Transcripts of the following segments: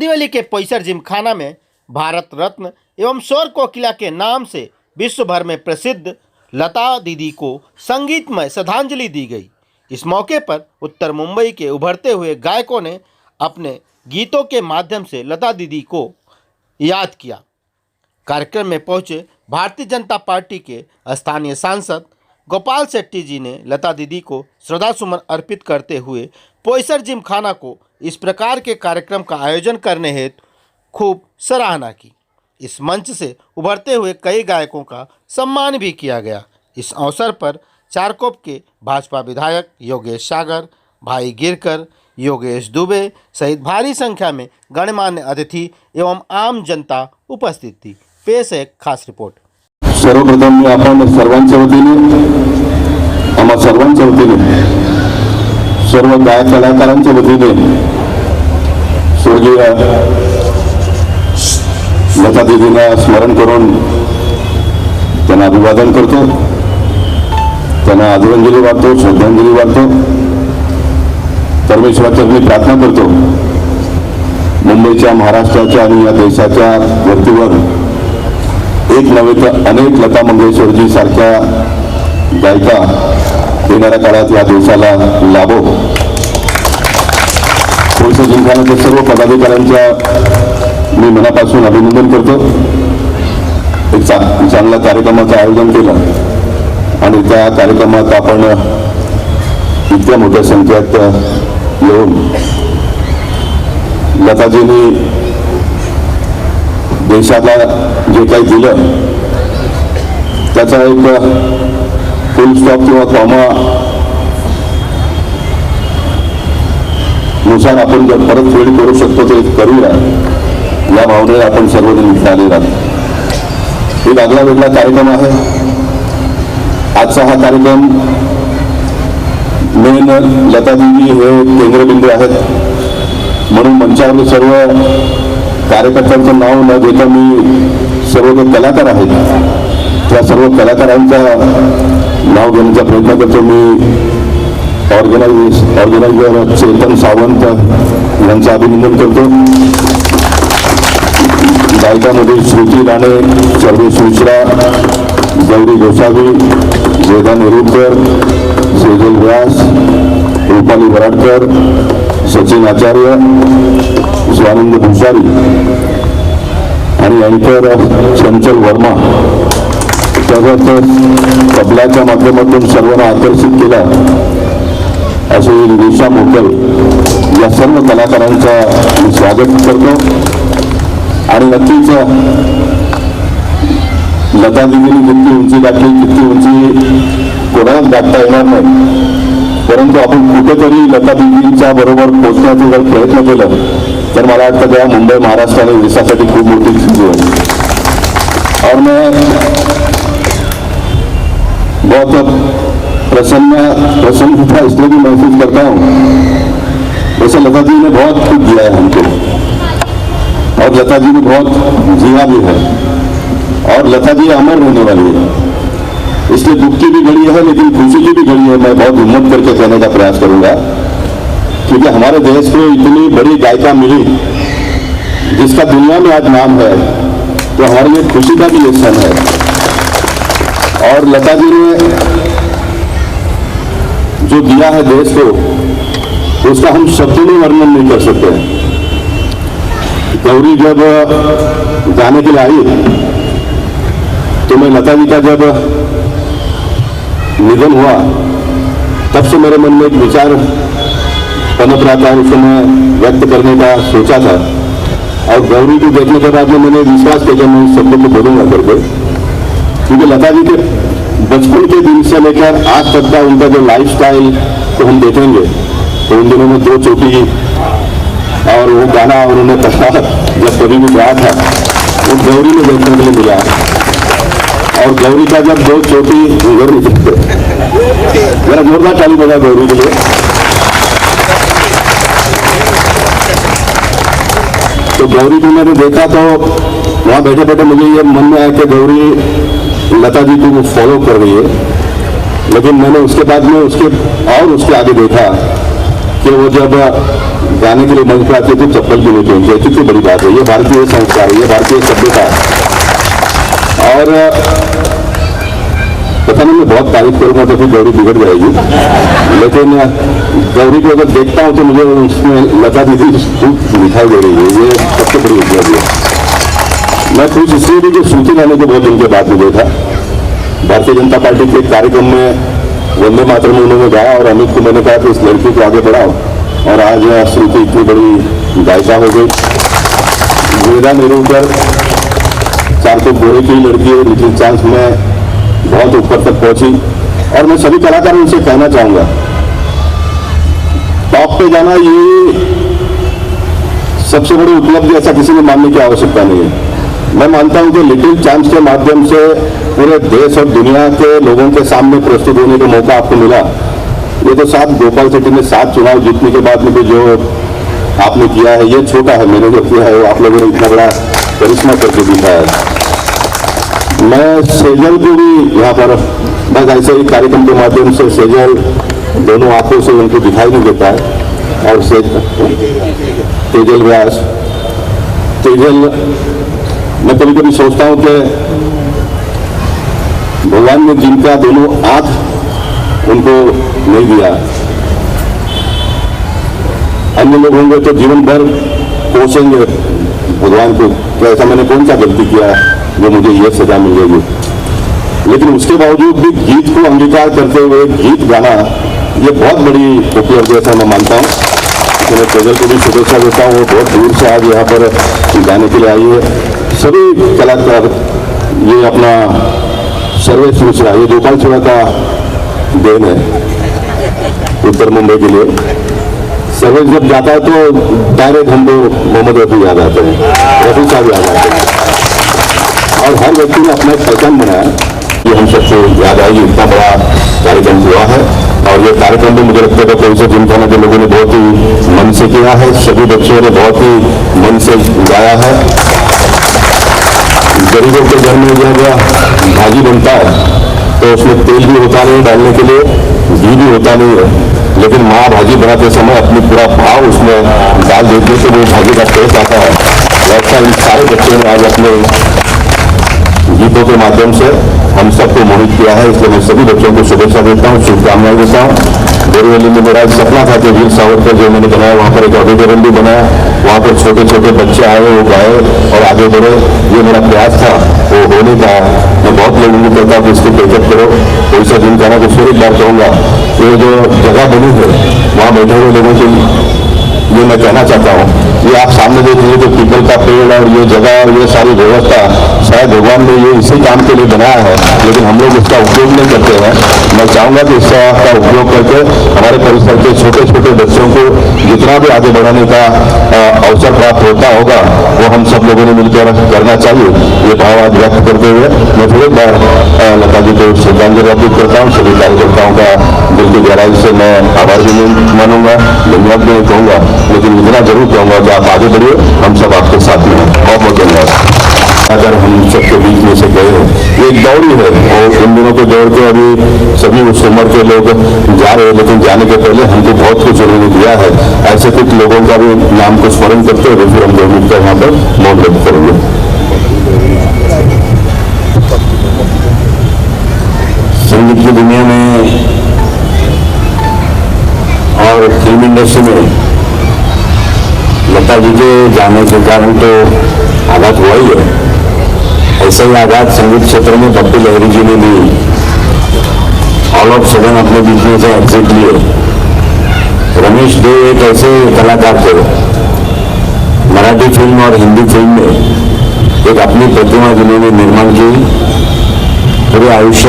कांदिवली के पैसर जिमखाना में भारत रत्न एवं स्वर कोकिला के नाम से विश्व भर में प्रसिद्ध लता दीदी को संगीतमय श्रद्धांजलि दी गई। इस मौके पर उत्तर मुंबई के उभरते हुए गायकों ने अपने गीतों के माध्यम से लता दीदी को याद किया। कार्यक्रम में पहुंचे भारतीय जनता पार्टी के स्थानीय सांसद गोपाल शेट्टी जी ने लता दीदी को श्रद्धासुमन अर्पित करते हुए पैसर जिमखाना को इस प्रकार के कार्यक्रम का आयोजन करने हेतु खूब सराहना की। इस मंच से उभरते हुए कई गायकों का सम्मान भी किया गया। इस अवसर पर चारकोप के भाजपा विधायक योगेश सागर, भाई गिरकर, योगेश दुबे सहित भारी संख्या में गणमान्य अतिथि एवं आम जनता उपस्थित थी। पेश है खास रिपोर्ट। सर्वप्रथम मी आपण सर्वांच्या वतीने आम्हा सर्वांच्या वतीने सर्व गायक कलाकारांच्या वतीने स्वर्गीय लता दीदींना स्मरण करून त्यांना अभिवादन करतो, त्यांना आदरांजली वाटतो, श्रद्धांजली वाटतो। परमेश्वराचरणी प्रार्थना करतो मुंबईच्या, महाराष्ट्राच्या आणि या देशाच्या वरतीवर एक नव्हे तर अनेक लता मंगेशकरजी सारख्या गायिका येणाऱ्या काळात या देशाला लाभो। पैसर जिमखानाच्या सर्व पदाधिकाऱ्यांच्या मी मनापासून अभिनंदन करतो। एक चांगल्या कार्यक्रमाचं आयोजन केलं आणि त्या कार्यक्रमात आपण इतक्या मोठ्या संख्येत येऊन लताजींनी देशाला जे काही दिलं त्याचा एक फुल स्टॉप किंवा कॉमा नुसार आपण जर परतफेड करू शकतो ते करूया, या भावनेने आपण सर्वजण इथे आलेला आहोत। एक आगळा वेगळा कार्यक्रम आहे आजचा। हा कार्यक्रम मेन लता दीदी हे केंद्रबिंदू आहेत म्हणून मंचावर सर्व कार्यकर्त्यांचं नाव न घेता मी सर्व जे कलाकार आहेत त्या सर्व कलाकारांचं नाव घेण्याचा प्रयत्न करतो। मी ऑर्गनायझर चेतन सावंत यांचं अभिनंदन करतो। गायकामध्ये श्रुती राणे, सर्वेश मिश्रा, गौरी गोसावी, वेदा नेरुरकर, सेजल व्यास, रूपाली वराडकर, सचिन आचार्य, स्वानंद भुसारी आणि अँकर चंचल वर्मा तसंच तबल्याच्या माध्यमातून सर्वांना आकर्षित केला असे निशा मोकल या सर्व कलाकारांचा मी स्वागत करतो। आणि नक्कीच लता दीदींनी जितकी उंची गाठली तितकी उंची कोणालाच गाठता येणार नाही, परंतु आपण कुठेतरी लता दीदींच्या बरोबर पोहोचण्याचा जर प्रयत्न केला तर मला वाटतं त्या मुंबई, महाराष्ट्र आणि देशासाठी खूप मोठी चीज आहे। और मैं बहुत प्रसन्नता इसलिए भी महसूस करता हूँ, वैसे लता जी ने बहुत कुछ दिया है हमको और लता जी ने बहुत जिया भी है और लता जी अमर रहने वाली है। इसलिए दुख की भी घड़ी है लेकिन खुशी की भी घड़ी है। मैं बहुत हिम्मत करके कहने का प्रयास करूंगा क्योंकि हमारे देश को इतनी बड़ी गायिका मिली जिसका दुनिया में आज नाम है, तो हमारे लिए खुशी का भी एक क्षण है। और लता जी ने जो दिया है देश को उसका हम शब्दों में वर्णन नहीं कर सकते। गौरी जब गाने के लिए आई तो मैं लता जी का जब निधन हुआ तब से मेरे मन में एक विचार पनप रहा था, उसको मैं व्यक्त करने का सोचा था। और गौरी को देखने के बाद में मैंने विश्वास किया कि मैं इस शब्द को बोलूंगा करके, क्योंकि लता जी के बचपन के दिन से लेकर आज तक का उनका जो लाइफस्टाइल को हम देखेंगे तो उन दिनों में 2 चोटी और वो गाना उन्होंने कहा जब कभी भी गाया था वो गौरी में देखने के लिए मिला। और गौरी का जब 2 चोटी गौरी मेरा जोरदार ताली बजा गौरी के लिए। तो गौरी को मैंने देखा तो वहाँ बैठे बैठे मुझे ये मन में आया कि गौरी लता जी को फॉलो कर रही है, लेकिन मैंने उसके बाद में उसके आगे देखा कि वो जब गाने के लिए मंच पर आती है तो चप्पल भी नहीं पहनती है। कितनी बड़ी बात है, ये भारतीय संस्कार है, ये भारतीय सभ्यता है। और पता नहीं मैं बहुत तारीफ करूंगा तो फिर गौरी बिगड़ जाएगी, लेकिन गौरी को अगर देखता हूं तो मुझे उसमें लता दीदी दिखाई दे रही है, ये सबसे बड़ी उपलब्धि है। मैं खुश इसलिए भी कि श्रुति रानी को बहुत दिन के बाद में देखा। भारतीय जनता पार्टी के एक कार्यक्रम में वंदे मातरम में उन्होंने गाया और अमित को मैंने कहा कि इस लड़की को आगे बढ़ाओ, और आज श्रुति इतनी बड़ी गायिका हो गई। वेदा नेरुलकर 4 तो गोरे की लड़की है, लिटिल चांस में बहुत ऊपर तक पहुंची। और मैं सभी कलाकारों से कहना चाहूंगा, टॉप पे जाना ये सबसे बड़ी उपलब्धि ऐसा किसी को मानने की आवश्यकता नहीं है। मैं मानता हूं कि लिटिल चांस के माध्यम से पूरे देश और दुनिया के लोगों के सामने प्रस्तुत होने का मौका आपको मिला। ये तो साथ गोपाल सेट्टी ने 7 चुनाव जीतने के बाद में भी जो आपने किया है ये छोटा है, मैंने जो किया है वो आप लोगों ने इतना बड़ा करिश्मा करके दिखाया है। मैं सेजल को भी यहाँ पर बस ऐसे ही कार्यक्रम के माध्यम से, सेजल दोनों आंखों से उनको दिखाई नहीं देता है, और तेजल व्यास, तेजल मैं कभी कभी सोचता हूं कि भगवान ने जिनका दोनों आंख उनको नहीं दिया, अन्य लोग होंगे तो जीवन भर कोसेंगे भगवान को कि ऐसा मैंने कौन सा गलती किया जो मुझे ये सजा मिल गई। लेकिन उसके बावजूद भी गीत को अंगीकार करते हुए गीत गाना ये बहुत बड़ी उपलब्धि ऐसा मैं मानता हूँ। तो मैं तेजल को भी शुभेच्छा देता हूँ, वो बहुत दूर से आज यहाँ पर गाने के लिए आई है। सभी कलाकार ये अपना सर्वेश मिश्रा, ये गोपाल सेवा का देन है उत्तर मुंबई के लिए। सर्वेश जब जाता है तो डायरेक्ट हमको मोहम्मद रफी याद आते हैं, रफी साहब याद आते हैं, और हर व्यक्ति ने अपना एक पहचान बनाया। ये हम सबको याद आएगी, इतना बड़ा कार्यक्रम हुआ है। और ये कार्यक्रम भी मुझे लगता है कोई से जिमखाना के लोगों ने बहुत ही मन से किया है, सभी बच्चों ने बहुत ही मन से गाया है। गरीबों के घर में जब भाजी बनता है तो उसमें तेल भी होता नहीं डालने के लिए, घी भी होता नहीं है, लेकिन माँ भाजी बनाते समय अपनी पूरा भाव उसमें डाल देते से वो भाजी का टेस्ट आता है। वैसा इन सारे बच्चों ने आज अपने गीतों के माध्यम से हम सबको मोहित किया है, इसलिए मैं सभी बच्चों को शुभेच्छा देता हूँ, शुभकामनाएं देता हूँ। बोरीवली में मेरा एक सपना था कि वीर सावरकर जो मैंने बनाया वहाँ पर एक ऑडिटोरियम भी बनाया, वहाँ पर छोटे छोटे बच्चे आए, वो गाए और आगे बढ़े। ये मेरा प्रयास था, वो हो नहीं पाया। मैं बहुत लोगों को कहता हूँ कि इसकी टेकअप करो, कोई सा दिन कहना तो फिर एक बार कहूँगा, ये जो जगह बनी है वहाँ बैठे हुए लोगों को ये मैं कहना चाहता हूँ, ये आप सामने देख लीजिए तो पीपल का पेड़ और ये जगह और ये सारी व्यवस्था शायद भगवान ने ये इसी काम के लिए बनाया है, लेकिन हम लोग इसका उपयोग नहीं करते हैं। मैं चाहूंगा कि इसका उपयोग करके हमारे परिसर के छोटे छोटे बच्चों को जितना भी आगे बढ़ाने का अवसर प्राप्त होता होगा वो हम सब लोगों ने मिलकर करना चाहिए। ये भाव आज व्यक्त करते हुए मैं फिर एक बार लता जी को श्रद्धांजलि अर्पित करता हूँ। सभी कार्यकर्ताओं का दिल की गहराई से मैं आभार भी नहीं मानूंगा, धन्यवाद भी नहीं कहूँगा, लेकिन इतना जरूर कहूंगा कि आप आगे बढ़िए, हम सब आपके साथ में हैं। बहुत बहुत धन्यवाद। अगर हम सबके बीच में से गए हैं, ये एक दौड़ ही है और इन दिनों के दौड़ के अभी सभी उस उम्र के लोग जा रहे हैं, लेकिन जाने के पहले हमको बहुत कुछ उन्होंने दिया है। ऐसे कुछ लोगों का भी नाम को स्मरण करते हुए फिर हम 2 मिनट का यहाँ पर मौन व्यक्त करेंगे। संगीत की दुनिया में और फिल्म इंडस्ट्री में लता जी के जाने के कारण तो आघात हुआ ही है। ऐसा ही आघात संगीत क्षेत्र में पप्पू लहरी जी ने भी ऑल ऑफ सडन अपने बीच में से एग्जिट लिए। रमेश डे एक ऐसे कलाकार थे, मराठी फिल्म और हिंदी फिल्म में एक अपनी प्रतिमा जिन्होंने निर्माण की, पूरे आयुष्य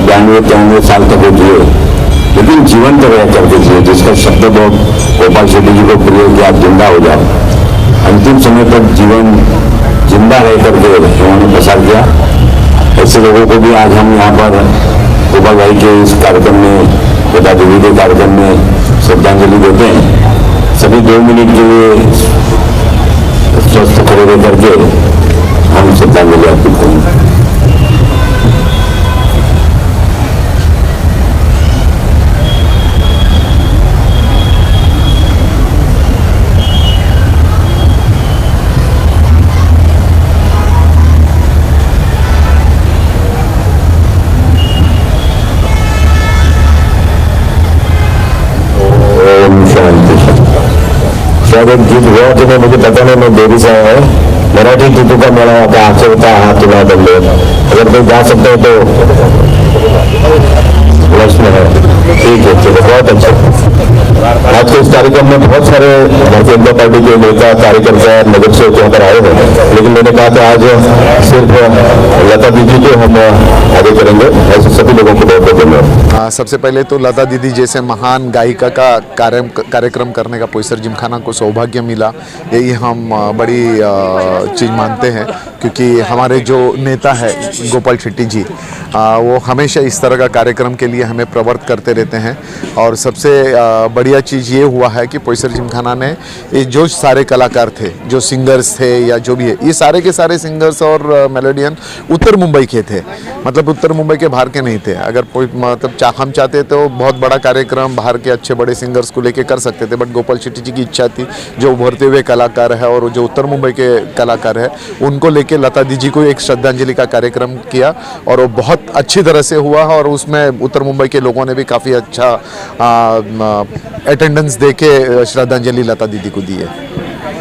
92-93 साल तक वो जिए, लेकिन जीवंत रह करके थे, जिसका शब्द बहुत गोपाल सेट्टी जी को प्रिय कि आप जिंदा हो जाओ। अंतिम समय तक जीवन जिंदा रह करके उन्होंने प्रसार किया। ऐसे लोगों को भी आज हम यहाँ पर गोपाल भाई के इस कार्यक्रम में, लता देवी के कार्यक्रम में श्रद्धांजलि देते हैं। सभी 2 मिनट के लिए स्वस्थ खड़े रह करके हम श्रद्धांजलि अर्पित करेंगे। हुआ कि नहीं मुझे पता नहीं, मैं देरी से आया हूँ। मराठी टीटू का मेला वहाँ पे आपसे होता है, हाथ तुला कर लो, अगर कोई जा सकते हो तो वर्ष में है। ठीक है, चलो बहुत अच्छा। आज के इस कार्यक्रम में बहुत सारे भारतीय जनता पार्टी के नेता, कार्यकर्ता, नगर सेवक यहाँ पर आए हैं, लेकिन मैंने कहा था आज सिर्फ लता दीदी को हम आगे करेंगे। ऐसे सभी लोगों को बहुत बहुत धन्यवाद। सबसे पहले तो लता दीदी जैसे महान गायिका का कार्यक्रम करने का पोईसर जिमखाना को सौभाग्य मिला, यही हम बड़ी चीज़ मानते हैं, क्योंकि हमारे जो नेता है गोपाल शेट्टी जी, वो हमेशा इस तरह का कार्यक्रम के लिए हमें प्रवृत्त करते रहते हैं। और सबसे बढ़िया चीज़ ये हुआ है कि पोईसर जिमखाना ने ये जो सारे कलाकार थे, जो सिंगर्स थे या जो भी है, ये सारे के सारे सिंगर्स और मेलोडियन उत्तर मुंबई के थे, मतलब उत्तर मुंबई के बाहर के नहीं थे। अगर मतलब हम चाहते तो बहुत बड़ा कार्यक्रम बाहर के अच्छे बड़े सिंगर्स को लेके कर सकते थे, बट गोपाल शेट्टी जी की इच्छा थी, जो उभरते हुए कलाकार है और जो उत्तर मुंबई के कलाकार है उनको लेके लता दीदी को एक श्रद्धांजलि का कार्यक्रम किया, और वो बहुत अच्छी तरह से हुआ। और उसमें उत्तर मुंबई के लोगों ने भी काफ़ी अच्छा अटेंडेंस दे के श्रद्धांजलि लता दीदी को दी है।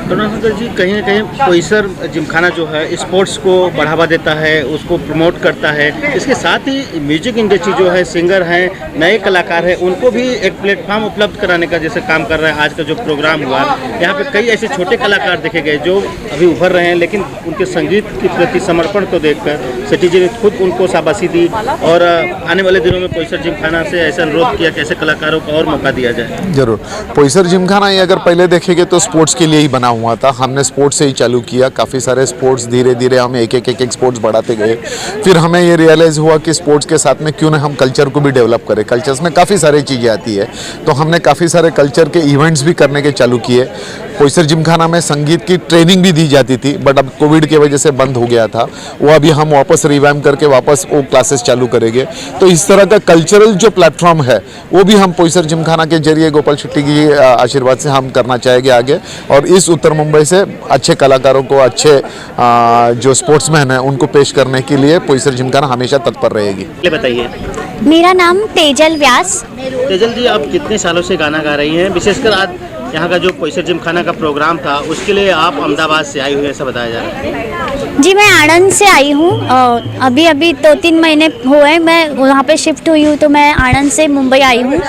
करुणाशंकर जी, कहीं ना कहीं पोईसर जिमखाना जो है स्पोर्ट्स को बढ़ावा देता है, उसको प्रमोट करता है, इसके साथ ही म्यूजिक इंडस्ट्री जो है, सिंगर हैं, नए कलाकार हैं, उनको भी एक प्लेटफॉर्म उपलब्ध कराने का जैसे काम कर रहा है। आज का जो प्रोग्राम हुआ, यहाँ पे कई ऐसे छोटे कलाकार देखे गए जो अभी उभर रहे हैं, लेकिन उनके संगीत के प्रति समर्पण को देखकर शेट्टी जी ने खुद उनको शाबाशी दी और आने वाले दिनों में पोईसर जिमखाना से ऐसा अनुरोध किया कि ऐसे कलाकारों को और मौका दिया जाए। जरूर, पोईसर जिमखाना ये अगर पहले देखेंगे तो स्पोर्ट्स के लिए ही बना हुआ था। हमने स्पोर्ट्स से ही चालू किया, काफ़ी सारे स्पोर्ट्स धीरे धीरे हम एक एक स्पोर्ट्स बढ़ाते गए। फिर हमें ये रियलाइज़ हुआ कि स्पोर्ट्स के साथ में क्यों ना हम कल्चर को भी डेवलप करें। कल्चर्स में काफ़ी सारी चीज़ें आती है, तो हमने काफ़ी सारे कल्चर के इवेंट्स भी करने के चालू किए। पोईसर जिमखाना में संगीत की ट्रेनिंग भी दी जाती थी, बट अब कोविड की वजह से बंद हो गया था, वो अभी हम वापस रिवैम्प करके वापस वो क्लासेस चालू करेंगे। तो इस तरह का कल्चरल जो प्लेटफॉर्म है वो भी हम पोईसर जिमखाना के जरिए गोपाल शेट्टी की आशीर्वाद से हम करना चाहेंगे आगे, और इस उत्तर मुंबई से अच्छे कलाकारों को, अच्छे जो स्पोर्ट्समैन हैं उनको पेश करने के लिए पोईसर जिमखाना हमेशा तत्पर रहेगी। बताइए। मेरा नाम तेजल व्यास। तेजल जी, आप कितने सालों से गाना गा रही हैं? विशेषकर आज यहाँ का जो पोईसर जिमखाना का प्रोग्राम था उसके लिए आप अहमदाबाद से आई हुई हैं, ऐसा बताया जा रहा है। जी, मैं आणंद से आई हूँ। अभी 2-3 महीने हुए मैं वहाँ पे शिफ्ट हुई हूँ, तो मैं आणंद से मुंबई आई हूँ।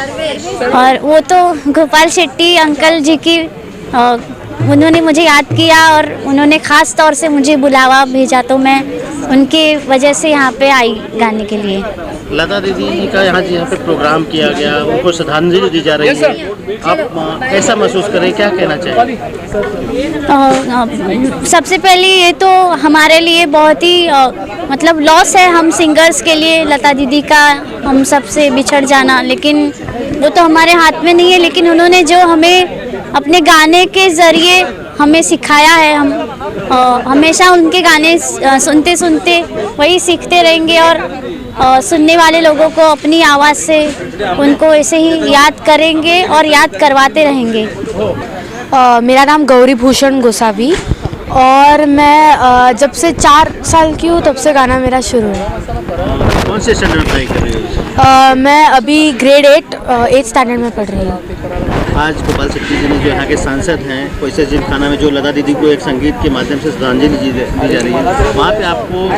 और वो तो गोपाल शेट्टी अंकल जी की उन्होंने मुझे याद किया और उन्होंने ख़ास तौर से मुझे बुलावा भेजा, तो मैं उनकी वजह से यहाँ पे आई गाने के लिए। लता दीदी का यहाँ पे प्रोग्राम किया गया, उनको श्रद्धांजलि दी जा रही है, आप कैसा महसूस करें, क्या कहना चाहिए? सबसे पहले ये तो हमारे लिए बहुत ही मतलब लॉस है, हम सिंगर्स के लिए लता दीदी का हम सबसे बिछड़ जाना, लेकिन वो तो हमारे हाथ में नहीं है। लेकिन उन्होंने जो हमें अपने गाने के ज़रिए हमें सिखाया है, हम हमेशा उनके गाने सुनते सुनते वही सीखते रहेंगे, और सुनने वाले लोगों को अपनी आवाज़ से उनको ऐसे ही याद करेंगे और याद करवाते रहेंगे। मेरा नाम गौरी भूषण गोसावी, और मैं जब से 4 साल की हूँ तब से गाना मेरा शुरू है। कौन से स्टैंडर्ड पढ़ाई कर रही हो? मैं अभी ग्रेड 8 स्टैंडर्ड में पढ़ रही हूँ। आज गोपाल शेट्टी जी ने जो यहाँ के सांसद हैं, पोईसर जिमखाना में जो लता दीदी को एक संगीत के माध्यम से श्रद्धांजलि दी जा रही है, वहाँ पे आपको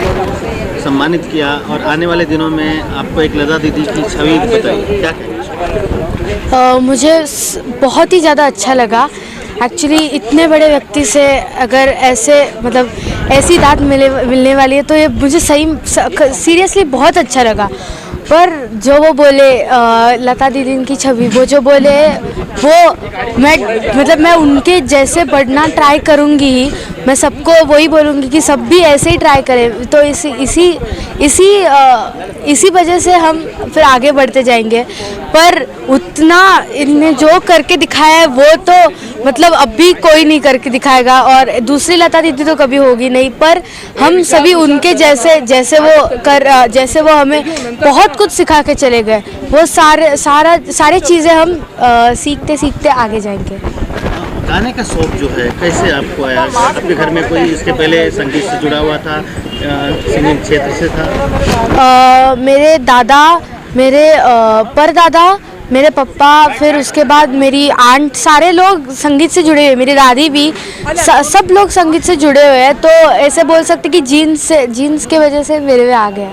सम्मानित किया, और आने वाले दिनों में आपको एक लता दीदी की छवि बताई, क्या कहेंगे? मुझे बहुत ही ज़्यादा अच्छा लगा। एक्चुअली इतने बड़े व्यक्ति से अगर ऐसे मतलब ऐसी दाद मिलने वाली है, तो ये मुझे सीरियसली बहुत अच्छा लगा। पर जो वो बोले लता दीदी की छवि, वो जो बोले वो मैं उनके जैसे बढ़ना ट्राई करूँगी ही। मैं सबको वही बोलूँगी कि सब भी ऐसे ही ट्राई करें, तो इसी वजह से हम फिर आगे बढ़ते जाएंगे। पर उतना इन्हें जो करके दिखाया है वो तो मतलब अभी कोई नहीं करके दिखाएगा, और दूसरी लता दीदी तो कभी होगी नहीं। पर हम सभी उनके जैसे वो हमें बहुत कुछ सिखा के चले गए, वो सारी चीज़ें हम सीखते सीखते आगे जाएंगे। गाने का शौक जो है कैसे आपको आया? आपके घर में कोई इसके पहले संगीत से जुड़ा हुआ था, सिंगिंग क्षेत्र से था? मेरे दादा, मेरे परदादा मेरे पापा, फिर उसके बाद मेरी आंट, सारे लोग संगीत से जुड़े हुए, मेरी दादी भी, सब लोग संगीत से जुड़े हुए हैं। तो ऐसे बोल सकते कि जीन्स की वजह से मेरे में आ गया।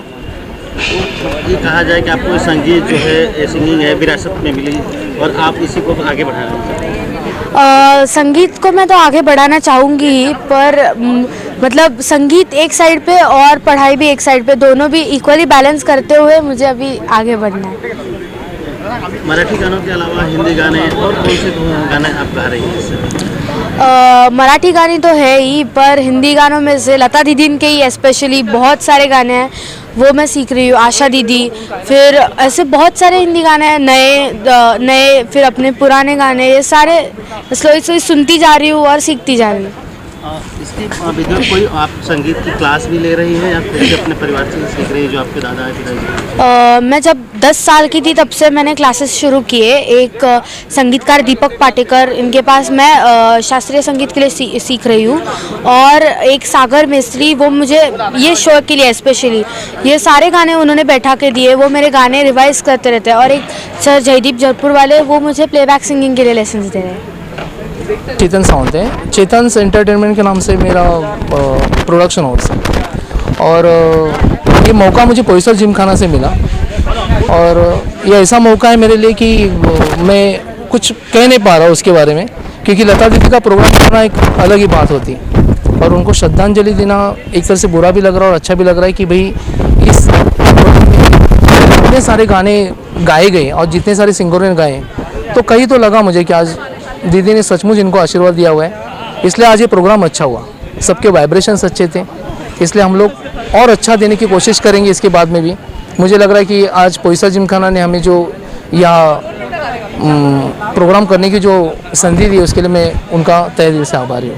ये कहा जाए कि आपको संगीत जो है, सिंगिंग है, विरासत में मिली और आप इसी को आगे बढ़ा रहे हैं। संगीत को मैं तो आगे बढ़ाना चाहूँगी ही, पर मतलब संगीत एक साइड पे और पढ़ाई भी एक साइड पे, दोनों भी इक्वली बैलेंस करते हुए मुझे अभी आगे बढ़ना है। मराठी गानों के अलावा हिंदी गाने और कौन से गाने आप गा रही हैं इस समय? मराठी गाने तो है ही, पर हिंदी गानों में से लता दीदी के ही स्पेशली बहुत सारे गाने हैं, वो मैं सीख रही हूँ। आशा दीदी, फिर ऐसे बहुत सारे हिंदी गाने हैं, नए, फिर अपने पुराने गाने, ये सारे स्लोली सुनती जा रही हूँ और सीखती जा रही हूँ। इसकी विधि कोई आप संगीत की क्लास भी ले रही हैं या फिर अपने परिवार से सीख रही है जो आपके दादा है पिताजी? मैं जब 10 साल की थी तब से मैंने क्लासेस शुरू किए। एक संगीतकार दीपक पाटेकर, इनके पास मैं शास्त्रीय संगीत के लिए सीख रही हूँ, और एक सागर मिस्त्री, वो मुझे ये शो के लिए स्पेशली ये सारे गाने उन्होंने बैठा के दिए, वो मेरे गाने रिवाइज करते रहते हैं। और एक सर जयदीप जयपुर वाले, वो मुझे प्लेबैक सिंगिंग के लिए लेसन दे रहे हैं। चेतन सावंत है, चेतन एंटरटेनमेंट के नाम से मेरा प्रोडक्शन हाउस है, और ये मौका मुझे पोईसर जिमखाना से मिला, और ये ऐसा मौका है मेरे लिए कि मैं कुछ कह नहीं पा रहा उसके बारे में, क्योंकि लता दीदी का प्रोग्राम करना एक अलग ही बात होती है, और उनको श्रद्धांजलि देना एक तरह से बुरा भी लग रहा है और अच्छा भी लग रहा है कि भाई इस जितने सारे गाने गाए गए और जितने सारे सिंगरों ने गाए, तो कहीं तो लगा मुझे कि आज दीदी ने सचमुच इनको आशीर्वाद दिया हुआ है, इसलिए आज ये प्रोग्राम अच्छा हुआ, सबके वाइब्रेशंस अच्छे थे, इसलिए हम लोग और अच्छा देने की कोशिश करेंगे इसके बाद में भी। मुझे लग रहा है कि आज पोईसर जिमखाना ने हमें जो यहाँ प्रोग्राम करने की जो संधि दी, उसके लिए मैं उनका तहे दिल से आभारी हूँ।